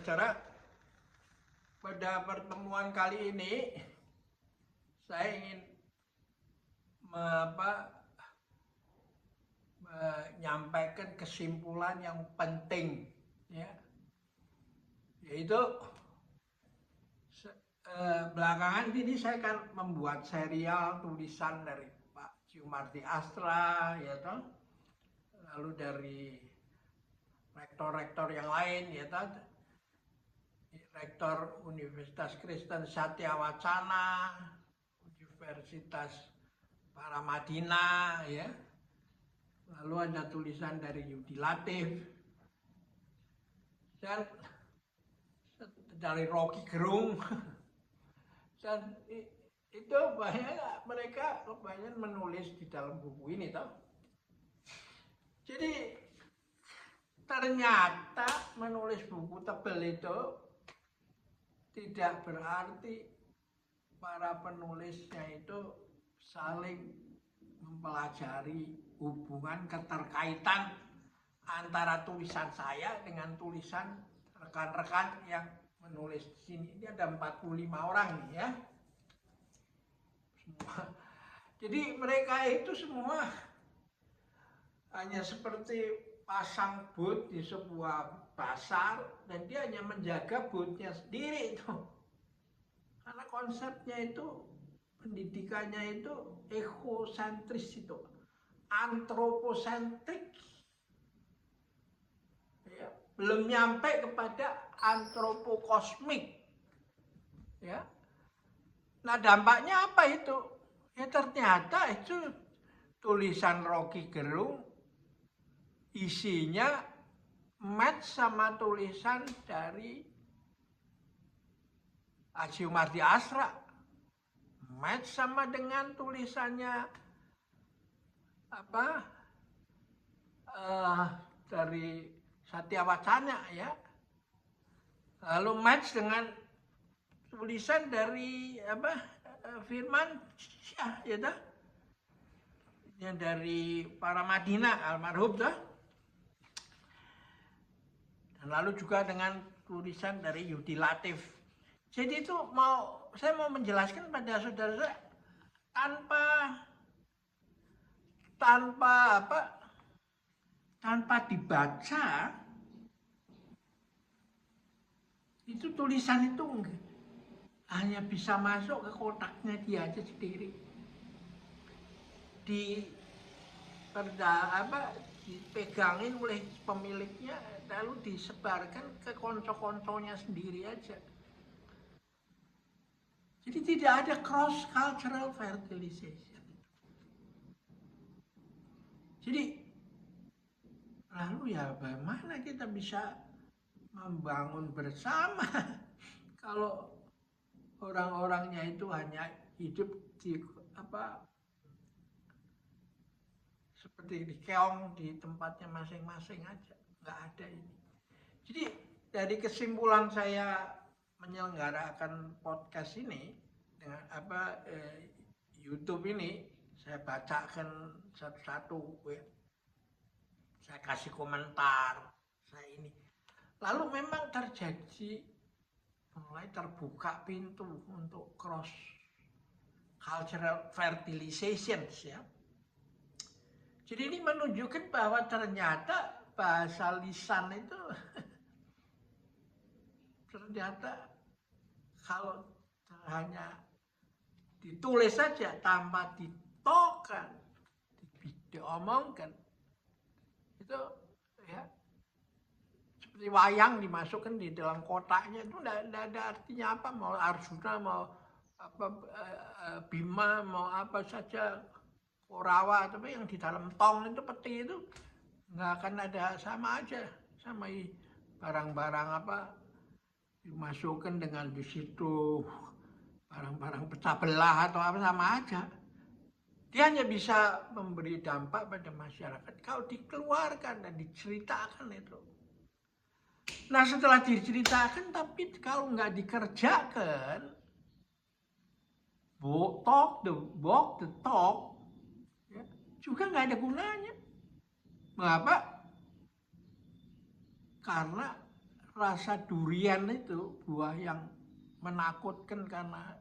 Saudara, pada pertemuan kali ini saya ingin menyampaikan kesimpulan yang penting, ya, yaitu belakangan ini saya akan membuat serial tulisan dari Pak Ciumardi Astra, ya toh, lalu dari rektor-rektor yang lain, ya toh, Rektor Universitas Kristen Satya Wacana, Universitas Paramadina, ya. Lalu ada tulisan dari Yudi Latif dan dari Rocky Gerung. Dan itu banyak mereka banyak menulis di dalam buku ini, toh. Jadi ternyata menulis buku tebal itu tidak berarti para penulisnya itu saling mempelajari hubungan keterkaitan antara tulisan saya dengan tulisan rekan-rekan yang menulis di sini. Ini ada 45 orang nih, ya. Semua. Jadi mereka itu semua hanya seperti pasang booth di sebuah pasar dan dia hanya menjaga boothnya sendiri itu. Karena konsepnya itu, pendidikannya itu ekosentris itu, antroposentrik. Ya, belum nyampe kepada antropokosmik. Ya. Nah, dampaknya apa itu? Ya ternyata itu tulisan Rocky Gerung isinya match sama tulisan dari Ciumardi Astra, match sama dengan tulisannya dari Satya Wacana, ya. Lalu match dengan tulisan dari Firman Syah, ya dah, yang dari Paramadina almarhum, dah. Dan lalu juga dengan tulisan dari Yudi Latif. Jadi itu saya mau menjelaskan pada saudara, tanpa dibaca itu tulisan itu hanya bisa masuk ke kotaknya dia aja sendiri. Dipegangin oleh pemiliknya lalu disebarkan ke konco-konconya sendiri aja. Jadi tidak ada cross cultural fertilization. Jadi lalu ya bagaimana kita bisa membangun bersama kalau orang-orangnya itu hanya hidup di seperti di keong di tempatnya masing-masing aja, nggak ada ini. Jadi dari kesimpulan saya menyelenggarakan podcast ini dengan YouTube ini, saya bacakan satu-satu, ya. Saya kasih komentar, saya ini. Lalu memang terjadi mulai terbuka pintu untuk cross cultural fertilization, ya. Jadi ini menunjukkan bahwa ternyata bahasa lisan itu ternyata kalau hanya ditulis saja tanpa ditokan, diomongkan, itu ya seperti wayang dimasukkan di dalam kotaknya itu tidak ada artinya apa, mau Arjuna, mau Bima, mau apa saja, Korawa, tapi yang di dalam tong itu, peti itu nggak akan ada, sama aja sama barang-barang dimasukkan dengan di situ, barang-barang pecah belah atau apa, sama aja. Dia hanya bisa memberi dampak pada masyarakat kalau dikeluarkan dan diceritakan itu. Nah setelah diceritakan, tapi kalau nggak dikerjakan, talk the walk the talk, ya, juga nggak ada gunanya. Mengapa? Karena rasa durian itu buah yang menakutkan karena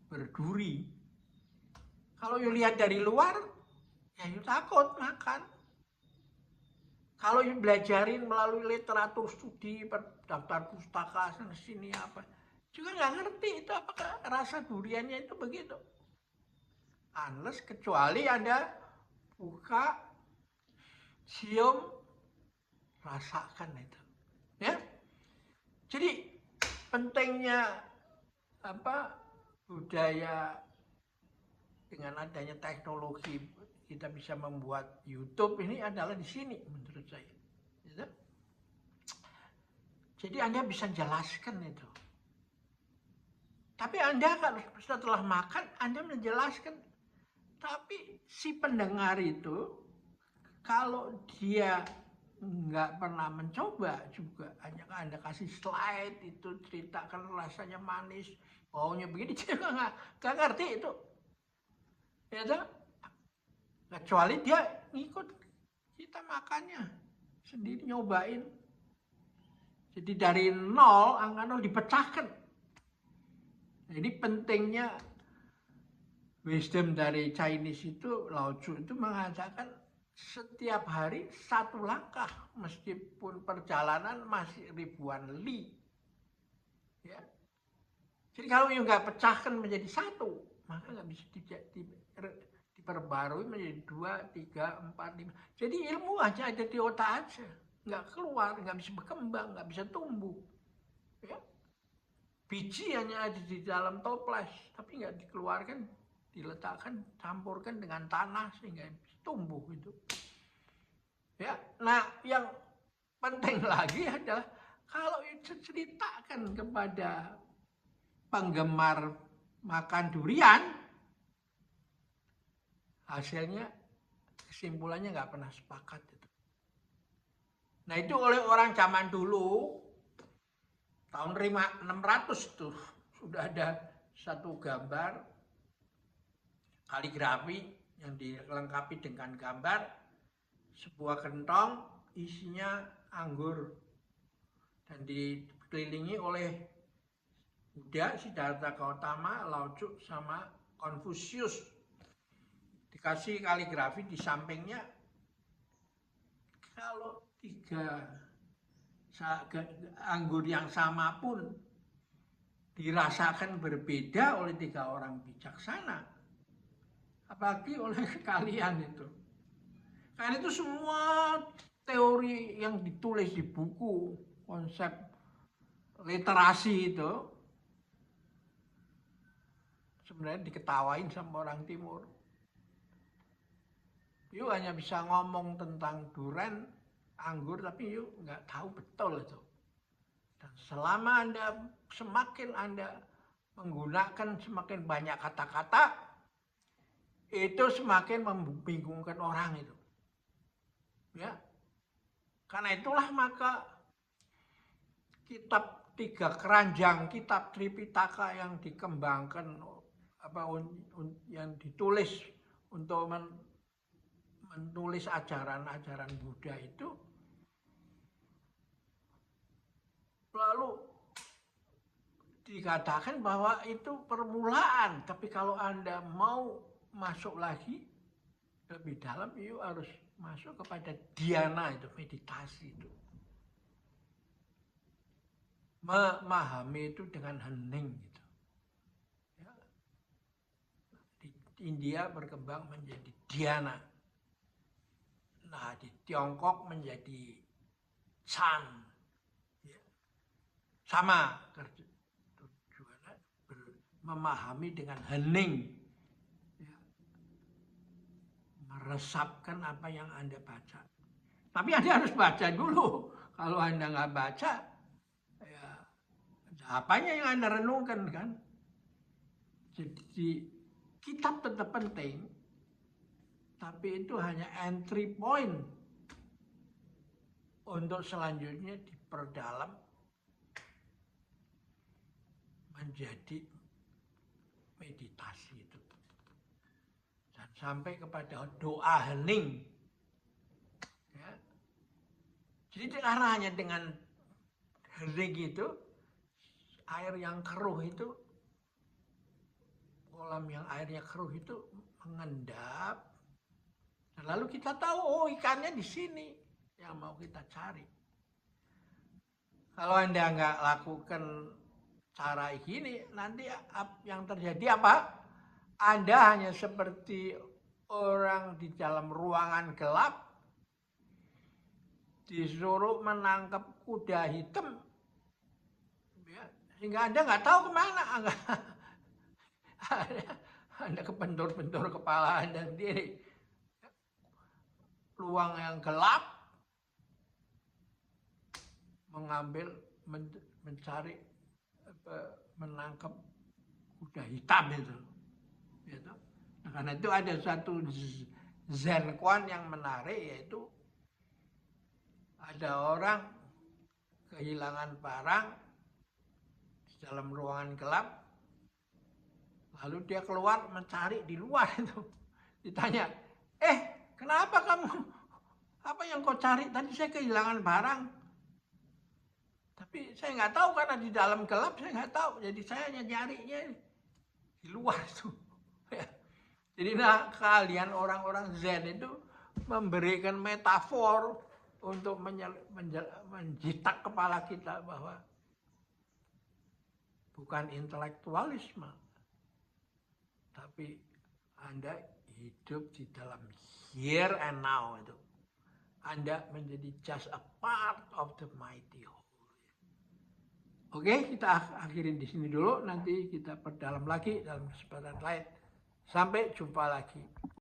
berduri. Kalau you lihat dari luar, ya you takut makan. Kalau you belajarin melalui literatur studi, daftar pustaka, sana sini apa, juga nggak ngerti itu apakah rasa duriannya itu begitu. Unless kecuali Anda buka, cium, rasakan itu. Ya. Jadi pentingnya budaya dengan adanya teknologi kita bisa membuat YouTube ini adalah di sini menurut saya. Gitu? Jadi Anda bisa jelaskan itu. Tapi Anda kalau setelah makan Anda menjelaskan. Tapi si pendengar itu kalau dia nggak pernah mencoba juga, hanya Anda kasih slide itu ceritakan rasanya manis, baunya begini, dia nggak ngerti itu, ya toh? Kecuali dia ngikut kita makannya sendiri nyobain. Jadi dari nol, angka nol dipecahkan. Jadi pentingnya wisdom dari Chinese itu, Lao Tzu itu mengatakan setiap hari satu langkah meskipun perjalanan masih ribuan li. Ya. Jadi kalau yang nggak pecahkan menjadi satu, maka nggak bisa diperbarui menjadi 2, 3, 4, 5. Jadi ilmu aja ada di otak aja, nggak keluar, nggak bisa berkembang, nggak bisa tumbuh. Ya. Biji hanya ada di dalam toples, tapi nggak dikeluarkan, diletakkan, campurkan dengan tanah sehingga tumbuh itu. Ya, nah yang penting lagi adalah kalau itu ceritakan kepada penggemar makan durian, hasilnya kesimpulannya nggak pernah sepakat itu. Nah itu oleh orang zaman dulu tahun 600 tuh sudah ada satu gambar kaligrafi yang dilengkapi dengan gambar sebuah kentong isinya anggur dan dikelilingi oleh Buddha, Siddhartha Gautama, Lao Tzu sama Konfusius. Dikasih kaligrafi di sampingnya. Kalau 3 anggur yang sama pun dirasakan berbeda oleh 3 orang bijaksana, apalagi oleh kalian itu. Karena itu semua teori yang ditulis di buku, konsep literasi itu, sebenarnya diketawain sama orang timur. You hanya bisa ngomong tentang durian, anggur, tapi you nggak tahu betul itu. Dan selama semakin Anda menggunakan semakin banyak kata-kata, itu semakin membingungkan orang itu. Ya, karena itulah maka kitab 3 keranjang, kitab Tripitaka yang dikembangkan, yang ditulis untuk menulis ajaran-ajaran Buddha itu, lalu dikatakan bahwa itu permulaan, tapi kalau Anda mau masuk lagi lebih dalam, you harus masuk kepada dhyana itu, meditasi itu. Memahami itu dengan hening gitu. Ya. Di India berkembang menjadi dhyana. Nah, di Tiongkok menjadi Chan. Ya. Sama tujuannya memahami dengan hening. Meresapkan apa yang Anda baca. Tapi Anda harus baca dulu. Kalau Anda nggak baca, ya apanya yang Anda renungkan kan? Jadi kitab tetap penting, tapi itu hanya entry point untuk selanjutnya diperdalam menjadi meditasi itu. Sampai kepada doa hening. Ya. Jadi hanya dengan Hening itu, air yang keruh itu, kolam yang airnya keruh itu mengendap. Lalu kita tahu, oh ikannya di sini yang mau kita cari. Kalau Anda nggak lakukan cara gini, nanti yang terjadi apa? Anda hanya seperti orang di dalam ruangan gelap, disuruh menangkap kuda hitam, ya, sehingga Anda nggak tahu kemana. Anda kebentur-bentur kepala Anda sendiri. Ruang yang gelap, mencari, menangkap kuda hitam itu. Gitu. Nah, karena itu ada satu Zen Kuan yang menarik, yaitu ada orang kehilangan barang di dalam ruangan gelap, lalu dia keluar mencari di luar itu. Ditanya, kenapa kamu? Apa yang kau cari? Tadi saya kehilangan barang. Tapi saya nggak tahu karena di dalam gelap saya nggak tahu. Jadi saya nyarinya di luar itu. Jadi kalian orang-orang Zen itu memberikan metafor untuk menjitak kepala kita bahwa bukan intelektualisme, tapi Anda hidup di dalam here and now itu. Anda menjadi just a part of the mighty whole. Oke, kita akhirin di sini dulu. Nanti kita perdalam lagi dalam kesempatan lain. Sampai jumpa lagi.